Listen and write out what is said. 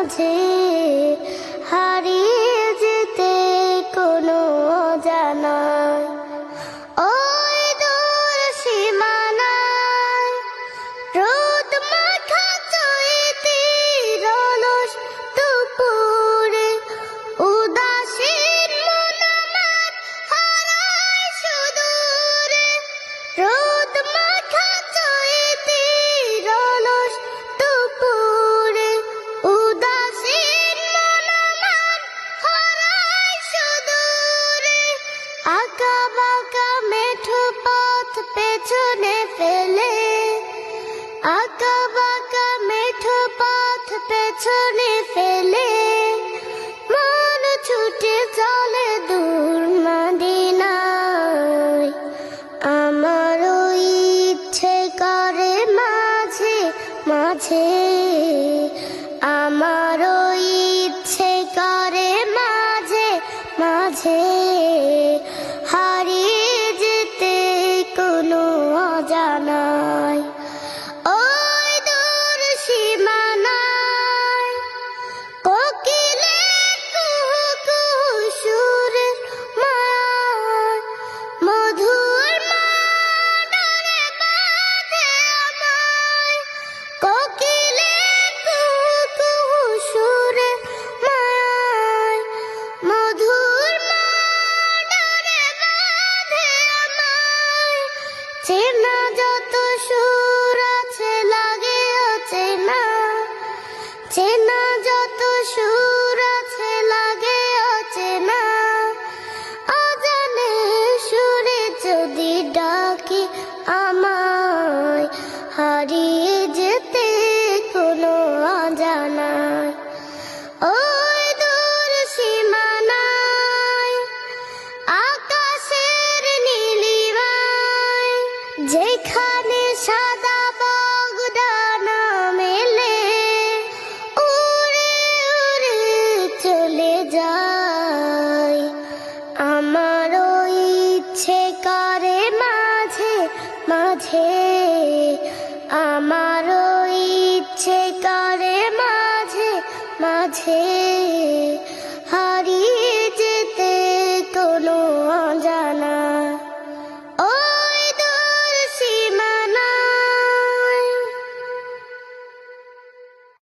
মাঝে হারিয়ে যেতে কোনো অজানায় ওই দূর সীমানায় রোদ মাখা চৈতির অলস দুপুরে উদাসীন মন আমার হারায় সুদূরে রোদ মাখা চৈতির অলস দুপুরে উদাসীন মন আমার হারায় সুদূরে আঁকা বাঁকা মেঠো পথ পেছনে ফেলে আঁকা বাঁকা মেঠো পথ পেছনে ফেলে মন ছুটে চলে দূর মদিনায় আমার ইচ্ছে করে মাঝে মাঝে আমার ইচ্ছে করে মাঝে মাঝে হারিয়ে যেতে কোনো অজানায় ওই দূর সীমানায় কোকিলের কুহু কুহু সুরের মায়ায় মধুর মাডারে বাঁধে আমায় কোকিলের কুহু কুহু সুরের মায়ায় মধুর মাডারে বাঁধে আমায় চেনা যত সুর আছে লাগে অচেনা চেনা যত সুর আছে লাগে অচেনা অজানে সুরে যদি ডাকি আমায় হারিয়ে যেতে কোনো অজানায় ওই দূর সীমানায় আকাশের নীলিমায় যেখানে সাদা বগডানা মেলে উড়ে উড়ে চলে যায় আমারও ইচ্ছে করে মাঝে মাঝে আমারও ইচ্ছে করে মাঝে মাঝে